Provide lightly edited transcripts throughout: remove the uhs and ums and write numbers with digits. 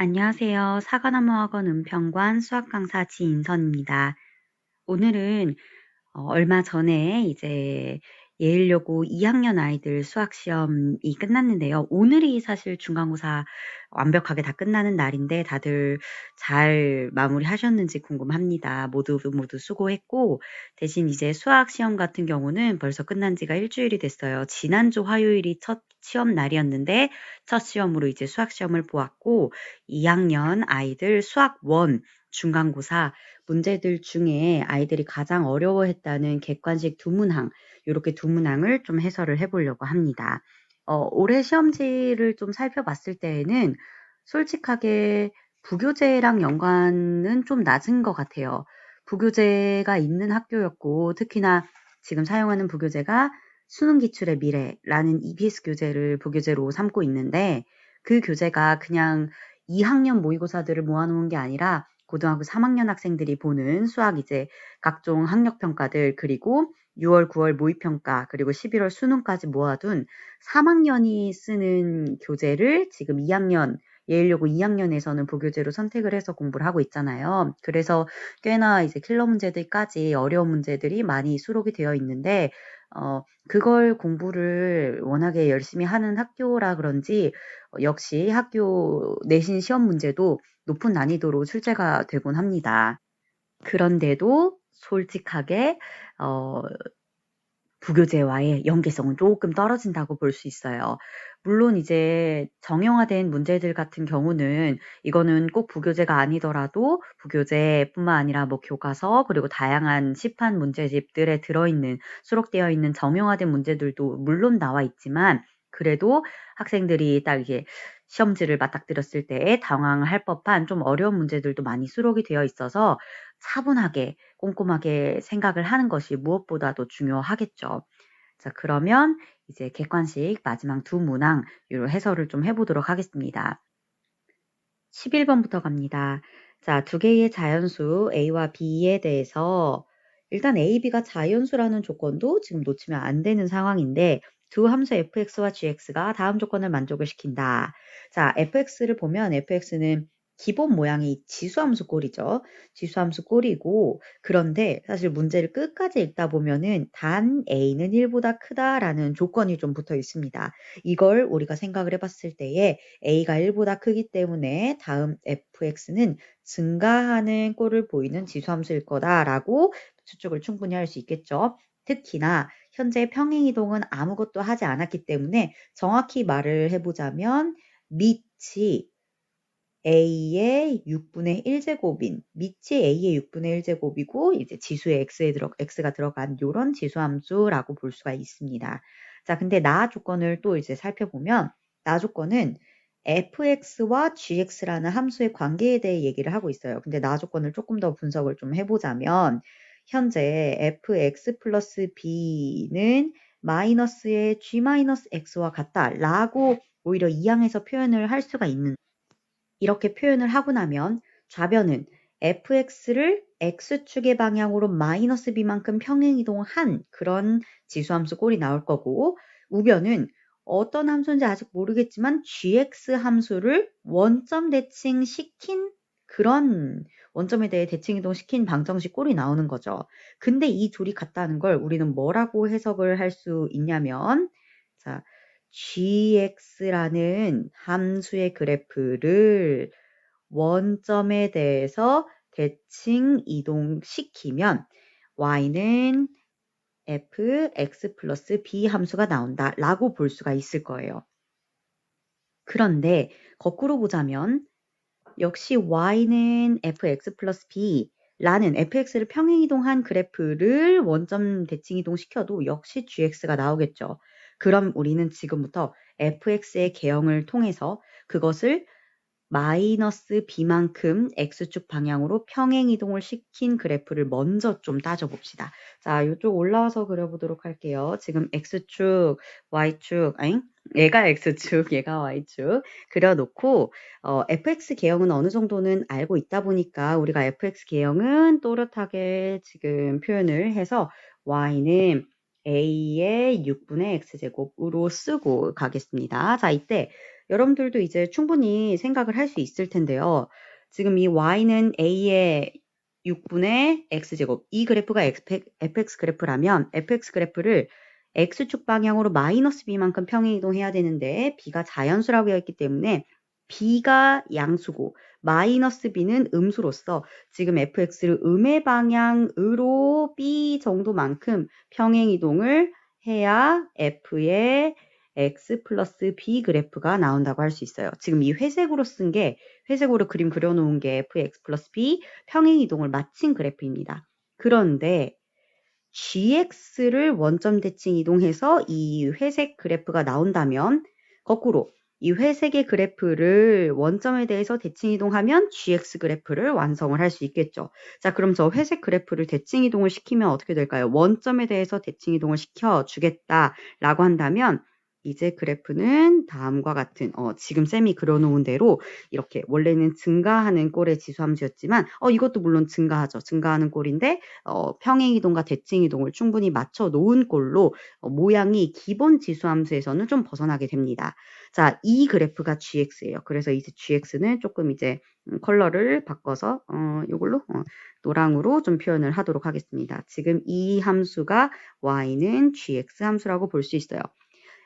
안녕하세요. 사과나무학원 은평관 수학강사 지인선입니다. 오늘은 얼마 전에 이제 예일여고 2학년 아이들 수학 시험이 끝났는데요. 오늘이 사실 중간고사 완벽하게 다 끝나는 날인데 다들 잘 마무리하셨는지 궁금합니다. 모두 수고했고, 대신 이제 수학 시험 같은 경우는 벌써 끝난 지가 일주일이 됐어요. 지난주 화요일이 첫 시험 날이었는데 첫 시험으로 이제 수학 시험을 보았고, 2학년 아이들 수학 1 중간고사 문제들 중에 아이들이 가장 어려워했다는 객관식 두 문항, 요렇게 두 문항을 좀 해설을 해보려고 합니다. 올해 시험지를 좀 살펴봤을 때에는 솔직하게 부교재랑 연관은 좀 낮은 것 같아요. 부교재가 있는 학교였고, 특히나 지금 사용하는 부교재가 수능 기출의 미래라는 EBS 교재를 부교재로 삼고 있는데, 그 교재가 그냥 2학년 모의고사들을 모아놓은 게 아니라 고등학교 3학년 학생들이 보는 수학 이제 각종 학력평가들, 그리고 6월, 9월 모의평가, 그리고 11월 수능까지 모아둔 3학년이 쓰는 교재를 지금 2학년, 예일여고 2학년에서는 부교재로 선택을 해서 공부를 하고 있잖아요. 그래서 꽤나 이제 킬러 문제들까지 어려운 문제들이 많이 수록이 되어 있는데, 그걸 공부를 워낙에 열심히 하는 학교라 그런지, 역시 학교 내신 시험 문제도 높은 난이도로 출제가 되곤 합니다. 그런데도 솔직하게 어 부교재와의 연계성은 조금 떨어진다고 볼 수 있어요. 물론 이제 정형화된 문제들 같은 경우는 이거는 꼭 부교재가 아니더라도 부교재뿐만 아니라 뭐 교과서 그리고 다양한 시판 문제집들에 들어있는 수록되어 있는 정형화된 문제들도 물론 나와 있지만 그래도 학생들이 딱 이게 시험지를 맞닥뜨렸을 때 당황할 법한 좀 어려운 문제들도 많이 수록이 되어 있어서 차분하게 꼼꼼하게 생각을 하는 것이 무엇보다도 중요하겠죠. 자, 그러면 이제 객관식 마지막 두 문항 요 해설을 좀 해보도록 하겠습니다. 11번부터 갑니다. 자, 두 개의 자연수 A와 B에 대해서 일단 A, B가 자연수라는 조건도 지금 놓치면 안 되는 상황인데 두 함수 fx와 gx가 다음 조건을 만족을 시킨다. 자, fx를 보면 fx는 기본 모양이 지수함수 꼴이죠. 지수함수 꼴이고 그런데 사실 문제를 끝까지 읽다 보면은 단 A는 1보다 크다라는 조건이 좀 붙어 있습니다. 이걸 우리가 생각을 해봤을 때에 A가 1보다 크기 때문에 다음 fx는 증가하는 꼴을 보이는 지수함수일 거다라고 추측을 충분히 할 수 있겠죠. 특히나 현재 평행이동은 아무것도 하지 않았기 때문에 정확히 말을 해보자면 밑이 A의 6분의 1제곱인 밑이 A의 6분의 1제곱이고 이제 지수의 X가 들어간 이런 지수함수라고 볼 수가 있습니다. 자, 근데 나 조건을 또 이제 살펴보면 나 조건은 fx와 gx라는 함수의 관계에 대해 얘기를 하고 있어요. 근데 나 조건을 조금 더 분석을 좀 해보자면 현재 fx 플러스 b는 마이너스의 g 마이너스 x와 같다라고 오히려 이항에서 표현을 할 수가 있는 이렇게 표현을 하고 나면 좌변은 fx를 x축의 방향으로 마이너스 b만큼 평행이동한 그런 지수함수 꼴이 나올 거고 우변은 어떤 함수인지 아직 모르겠지만 gx 함수를 원점 대칭시킨 그런 원점에 대해 대칭이동시킨 방정식 꼴이 나오는 거죠. 근데 이 둘이 같다는 걸 우리는 뭐라고 해석을 할 수 있냐면 자, gx라는 함수의 그래프를 원점에 대해서 대칭 이동시키면 y는 fx 플러스 b 함수가 나온다 라고 볼 수가 있을 거예요. 그런데 거꾸로 보자면 역시 y는 fx 플러스 b 라는 fx를 평행이동한 그래프를 원점 대칭이동시켜도 역시 gx가 나오겠죠. 그럼 우리는 지금부터 fx의 개형을 통해서 그것을 마이너스 b만큼 x축 방향으로 평행이동을 시킨 그래프를 먼저 좀 따져봅시다. 자, 이쪽 올라와서 그려보도록 할게요. 지금 x축, y축, 얘가 x축, 얘가 y축 그려놓고 fx 개형은 어느 정도는 알고 있다 보니까 우리가 fx 개형은 또렷하게 지금 표현을 해서 y는 a의 6분의 x제곱으로 쓰고 가겠습니다. 자, 이때 여러분들도 이제 충분히 생각을 할 수 있을 텐데요. 지금 이 y는 a의 6분의 x제곱, 이 그래프가 fx 그래프라면 fx 그래프를 x축 방향으로 마이너스 b만큼 평행이동해야 되는데 b가 자연수라고 했기 때문에 b가 양수고 마이너스 b는 음수로서 지금 fx를 음의 방향으로 b 정도만큼 평행이동을 해야 f의 x 플러스 b 그래프가 나온다고 할 수 있어요. 지금 이 회색으로 회색으로 그림 그려놓은 게 fx 플러스 b 평행이동을 마친 그래프입니다. 그런데 gx를 원점 대칭 이동해서 이 회색 그래프가 나온다면 거꾸로 이 회색의 그래프를 원점에 대해서 대칭 이동하면 gx 그래프를 완성을 할 수 있겠죠. 자, 그럼 저 회색 그래프를 대칭 이동을 시키면 어떻게 될까요? 원점에 대해서 대칭 이동을 시켜주겠다라고 한다면 이제 그래프는 다음과 같은 지금 쌤이 그려놓은 대로 이렇게 원래는 증가하는 꼴의 지수함수였지만 이것도 물론 증가하죠. 증가하는 꼴인데 평행이동과 대칭이동을 충분히 맞춰 놓은 꼴로 모양이 기본 지수함수에서는 좀 벗어나게 됩니다. 자, 이 그래프가 gx예요. 그래서 이제 gx는 조금 이제 컬러를 바꿔서 이걸로 노랑으로 좀 표현을 하도록 하겠습니다. 지금 이 함수가 y는 gx 함수라고 볼 수 있어요.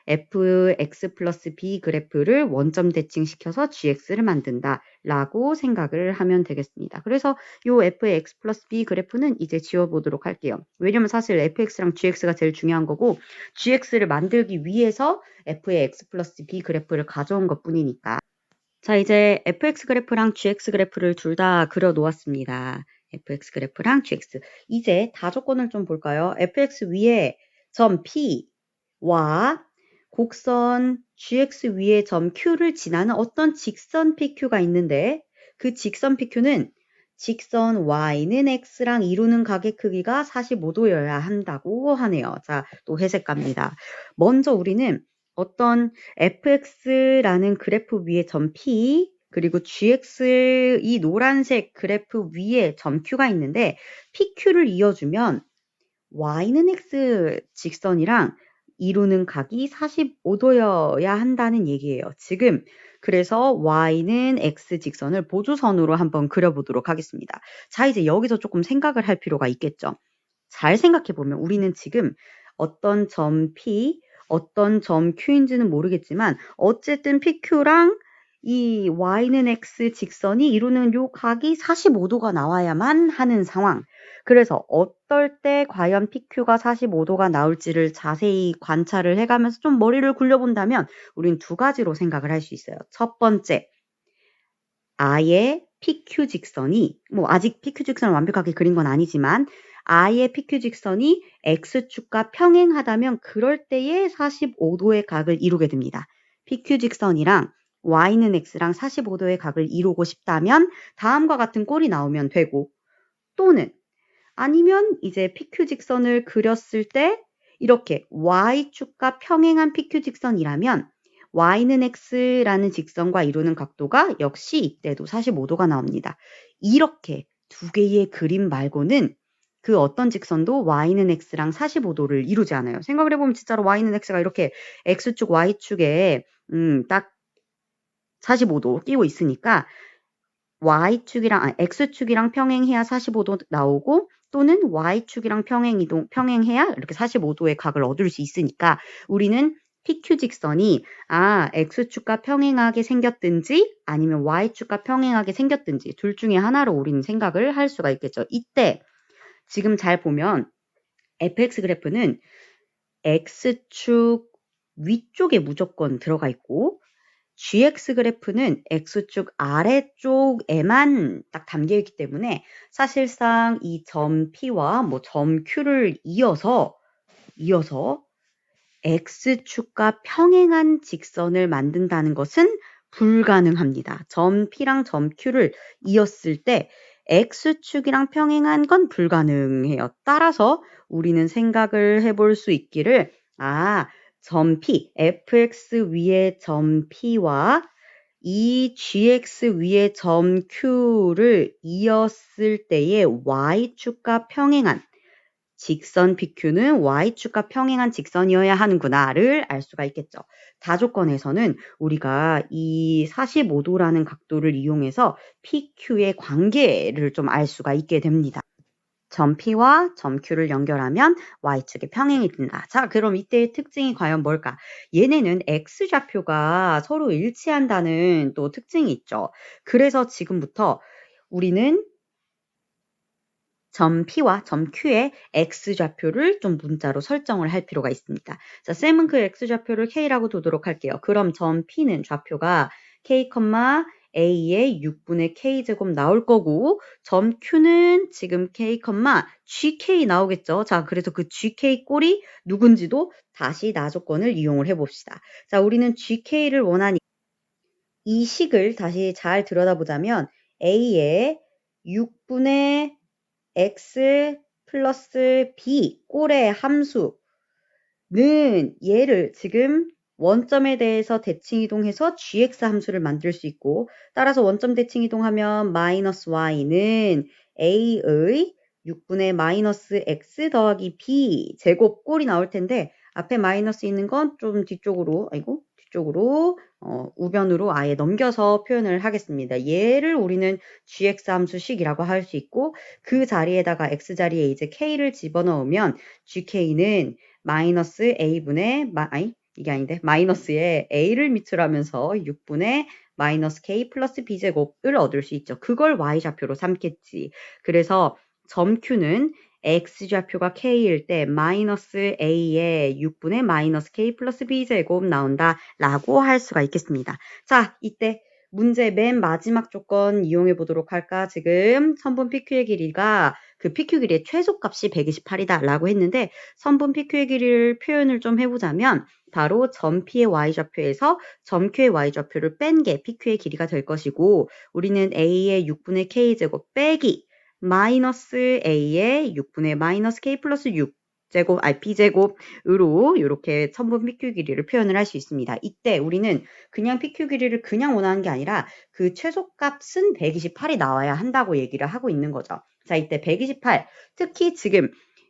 fx 플러스 b 그래프를 원점 대칭시켜서 gx를 만든다 라고 생각을 하면 되겠습니다. 그래서 이 fx 플러스 b 그래프는 이제 지워보도록 할게요. 왜냐면 사실 fx랑 gx가 제일 중요한 거고 gx를 만들기 위해서 f의 x 플러스 b 그래프를 가져온 것 뿐이니까. 자, 이제 fx 그래프랑 gx 그래프를 둘 다 그려 놓았습니다. fx 그래프랑 gx. 이제 다조건을 좀 볼까요? fx 위에 점 p와 곡선 gx 위에 점 q를 지나는 어떤 직선 pq가 있는데 그 직선 pq는 직선 y는 x랑 이루는 각의 크기가 45도여야 한다고 하네요. 자, 또 회색 갑니다. 먼저 우리는 어떤 fx라는 그래프 위에 점 p 그리고 gx 이 노란색 그래프 위에 점 q가 있는데 pq를 이어주면 y는 x 직선이랑 이루는 각이 45도여야 한다는 얘기예요. 지금 그래서 y는 x 직선을 보조선으로 한번 그려보도록 하겠습니다. 자, 이제 여기서 조금 생각을 할 필요가 있겠죠. 잘 생각해보면 우리는 지금 어떤 점 P, 어떤 점 Q인지는 모르겠지만 어쨌든 PQ랑 이 Y는 X 직선이 이루는 요 각이 45도가 나와야만 하는 상황. 그래서 어떨 때 과연 PQ가 45도가 나올지를 자세히 관찰을 해가면서 좀 머리를 굴려본다면 우린 두 가지로 생각을 할 수 있어요. 첫 번째, 아예 PQ 직선이 아직 PQ 직선을 완벽하게 그린 건 아니지만 아예 PQ 직선이 X축과 평행하다면 그럴 때에 45도의 각을 이루게 됩니다. PQ 직선이랑 Y는 X랑 45도의 각을 이루고 싶다면 다음과 같은 꼴이 나오면 되고 또는 아니면 이제 PQ 직선을 그렸을 때 이렇게 Y축과 평행한 PQ 직선이라면 y는 x라는 직선과 이루는 각도가 역시 이때도 45도가 나옵니다. 이렇게 두 개의 그림 말고는 그 어떤 직선도 y는 x랑 45도를 이루지 않아요. 생각을 해보면 진짜로 y는 x가 이렇게 x축, y축에 딱 45도 끼고 있으니까 x축이랑 평행해야 45도 나오고 또는 y축이랑 평행해야 이렇게 45도의 각을 얻을 수 있으니까 우리는 PQ 직선이 X축과 평행하게 생겼든지 아니면 Y축과 평행하게 생겼든지 둘 중에 하나로 우리는 생각을 할 수가 있겠죠. 이때 지금 잘 보면 fx 그래프는 X축 위쪽에 무조건 들어가 있고 gx 그래프는 x축 아래쪽에만 딱 담겨 있기 때문에 사실상 이 점 P와 점 Q를 이어서 X축과 평행한 직선을 만든다는 것은 불가능합니다. 점 P랑 점 Q를 이었을 때 X축이랑 평행한 건 불가능해요. 따라서 우리는 생각을 해볼 수 있기를 점 P, fx 위에 점 P와 이 gx 위에 점 Q를 이었을 때의 y축과 평행한 직선 PQ는 Y축과 평행한 직선이어야 하는구나를 알 수가 있겠죠. 다조건에서는 우리가 이 45도라는 각도를 이용해서 PQ의 관계를 좀 알 수가 있게 됩니다. 점 P와 점 Q를 연결하면 Y축의 평행이 된다. 자, 그럼 이때의 특징이 과연 뭘까? 얘네는 X좌표가 서로 일치한다는 또 특징이 있죠. 그래서 지금부터 우리는 점 P와 점 Q의 X좌표를 좀 문자로 설정을 할 필요가 있습니다. 자, 쌤은 그 X좌표를 K라고 두도록 할게요. 그럼 점 P는 좌표가 K, A의 6분의 K제곱 나올 거고 점 Q는 지금 K, GK 나오겠죠. 자, 그래서 그 GK 꼴이 누군지도 다시 나조건을 이용을 해봅시다. 자, 우리는 GK를 원하니 이 식을 다시 잘 들여다보자면 A의 6분의 x 플러스 b 꼴의 함수는 얘를 지금 원점에 대해서 대칭 이동해서 gx 함수를 만들 수 있고 따라서 원점 대칭 이동하면 마이너스 y는 a의 6분의 마이너스 x 더하기 b 제곱 꼴이 나올 텐데 앞에 마이너스 있는 건 좀 뒤쪽으로 우변으로 아예 넘겨서 표현을 하겠습니다. 얘를 우리는 gx 함수식이라고 할 수 있고 그 자리에다가 x 자리에 이제 k를 집어넣으면 gk는 마이너스 a분의 이게 아닌데 마이너스에 a를 밑으라면서 6분의 마이너스 k 플러스 b제곱을 얻을 수 있죠. 그걸 y좌표로 삼겠지. 그래서 점 Q는 x좌표가 k일 때 마이너스 a의 6분의 마이너스 k 플러스 b제곱 나온다 라고 할 수가 있겠습니다. 자, 이때 문제 맨 마지막 조건 이용해 보도록 할까? 지금 선분 PQ의 길이가 그 PQ 길이의 최소값이 128이다 라고 했는데 선분 PQ의 길이를 표현을 좀 해보자면 바로 점 P의 Y좌표에서 점 Q의 Y좌표를 뺀 게 PQ의 길이가 될 것이고 우리는 A의 6분의 K제곱 빼기 마이너스 A의 6분의 마이너스 K 플러스 6 B제곱으로 이렇게 선분 PQ 길이를 표현을 할 수 있습니다. 이때 우리는 그냥 PQ 길이를 그냥 원하는 게 아니라 그 최소값은 128이 나와야 한다고 얘기를 하고 있는 거죠. 자, 이때 128, 특히 지금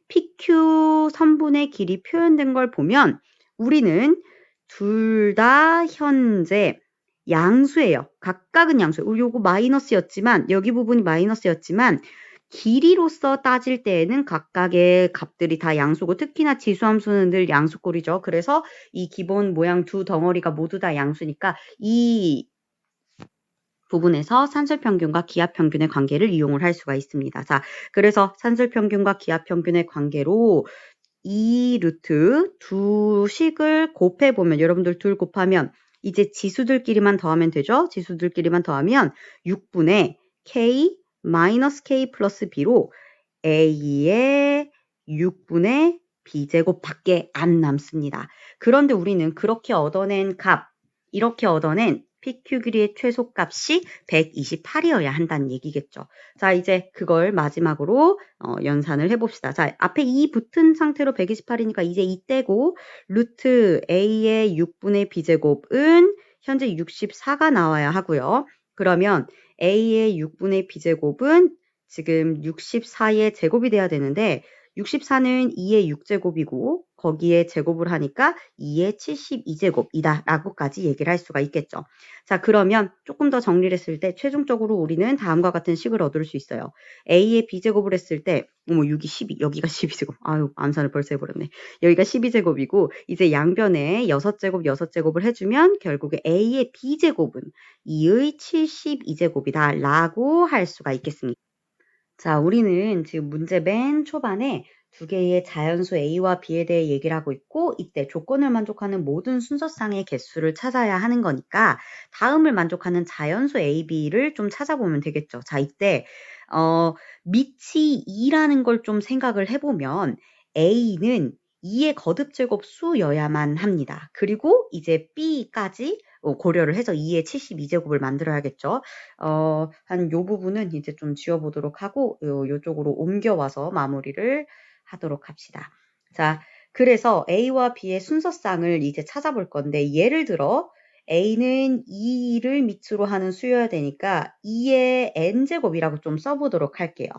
PQ 선분의 길이 표현된 걸 보면 우리는 둘 다 현재 양수예요. 각각은 양수. 요거 마이너스였지만 여기 부분이 마이너스였지만 길이로서 따질 때에는 각각의 값들이 다 양수고 특히나 지수함수는 늘 양수꼴이죠. 그래서 이 기본 모양 두 덩어리가 모두 다 양수니까 이 부분에서 산술평균과 기하평균의 관계를 이용을 할 수가 있습니다. 자, 그래서 산술평균과 기하평균의 관계로 이 루트 두 식을 곱해보면 여러분들 둘 곱하면 이제 지수들끼리만 더하면 되죠. 지수들끼리만 더하면 6분의 k 마이너스 k 플러스 b로 a의 6분의 b제곱밖에 안 남습니다. 그런데 우리는 그렇게 얻어낸 값, 이렇게 얻어낸 PQ 길이의 최소값이 128이어야 한다는 얘기겠죠. 자, 이제 그걸 마지막으로 연산을 해봅시다. 자, 앞에 2 붙은 상태로 128이니까 이제 이때고 루트 A의 6분의 B제곱은 현재 64가 나와야 하고요. 그러면 A의 6분의 B제곱은 지금 64의 제곱이 돼야 되는데 64는 2의 6제곱이고 거기에 제곱을 하니까 2의 72제곱이다 라고까지 얘기를 할 수가 있겠죠. 자, 그러면 조금 더 정리를 했을 때 최종적으로 우리는 다음과 같은 식을 얻을 수 있어요. A의 B제곱을 했을 때 여기 12, 여기가 12제곱. 아유, 암산을 벌써 해버렸네. 여기가 12제곱이고 이제 양변에 6제곱, 6제곱을 해주면 결국에 A의 B제곱은 2의 72제곱이다 라고 할 수가 있겠습니다. 자, 우리는 지금 문제 맨 초반에 두 개의 자연수 A와 B에 대해 얘기를 하고 있고 이때 조건을 만족하는 모든 순서상의 개수를 찾아야 하는 거니까 다음을 만족하는 자연수 A, B를 좀 찾아보면 되겠죠. 자, 이때 밑이 2라는 걸 좀 생각을 해보면 A는 2의 거듭제곱 수여야만 합니다. 그리고 이제 B까지 고려를 해서 2의 72제곱을 만들어야겠죠. 한 요 부분은 이제 좀 지워보도록 하고 요쪽으로 옮겨와서 마무리를 하도록 합시다. 자, 그래서 A와 B의 순서상을 이제 찾아볼 건데 예를 들어 A는 2를 밑으로 하는 수여야 되니까 2의 n제곱이라고 좀 써보도록 할게요.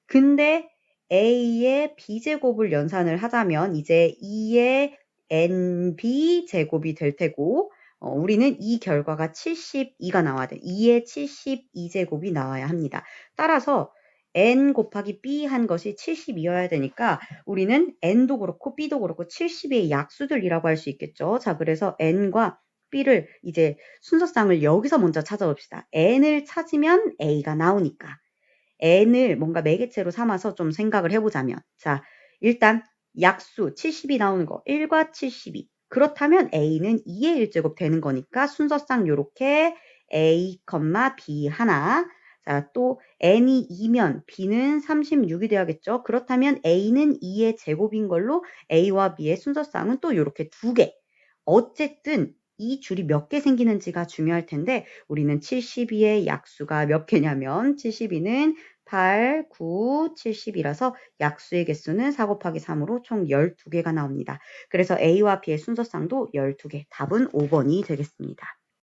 근데 a의 b제곱을 연산을 하자면 이제 2의 nb제곱이 될 테고 우리는 이 결과가 72가 나와야 돼. 2의 72제곱이 나와야 합니다. 따라서 n 곱하기 b 한 것이 72여야 되니까 우리는 n도 그렇고 b도 그렇고 70의 약수들이라고 할 수 있겠죠. 자, 그래서 n과 b를 이제 순서쌍을 여기서 먼저 찾아봅시다. n을 찾으면 a가 나오니까. n을 뭔가 매개체로 삼아서 좀 생각을 해보자면 자, 일단 약수 70이 나오는 거 1과 72. 그렇다면 a는 2의 1제곱 되는 거니까 순서상 요렇게 a, b 하나. 자, 또 n이 2면 b는 36이 돼야겠죠. 그렇다면 a는 2의 제곱인 걸로 a와 b의 순서쌍은 또 요렇게 두 개. 어쨌든 이 줄이 몇 개 생기는지가 중요할 텐데 우리는 72의 약수가 몇 개냐면 72는 8, 9, 70이라서 약수의 개수는 4 곱하기 3으로 총 12개가 나옵니다. 그래서 A와 B의 순서쌍도 12개. 답은 5번이 되겠습니다.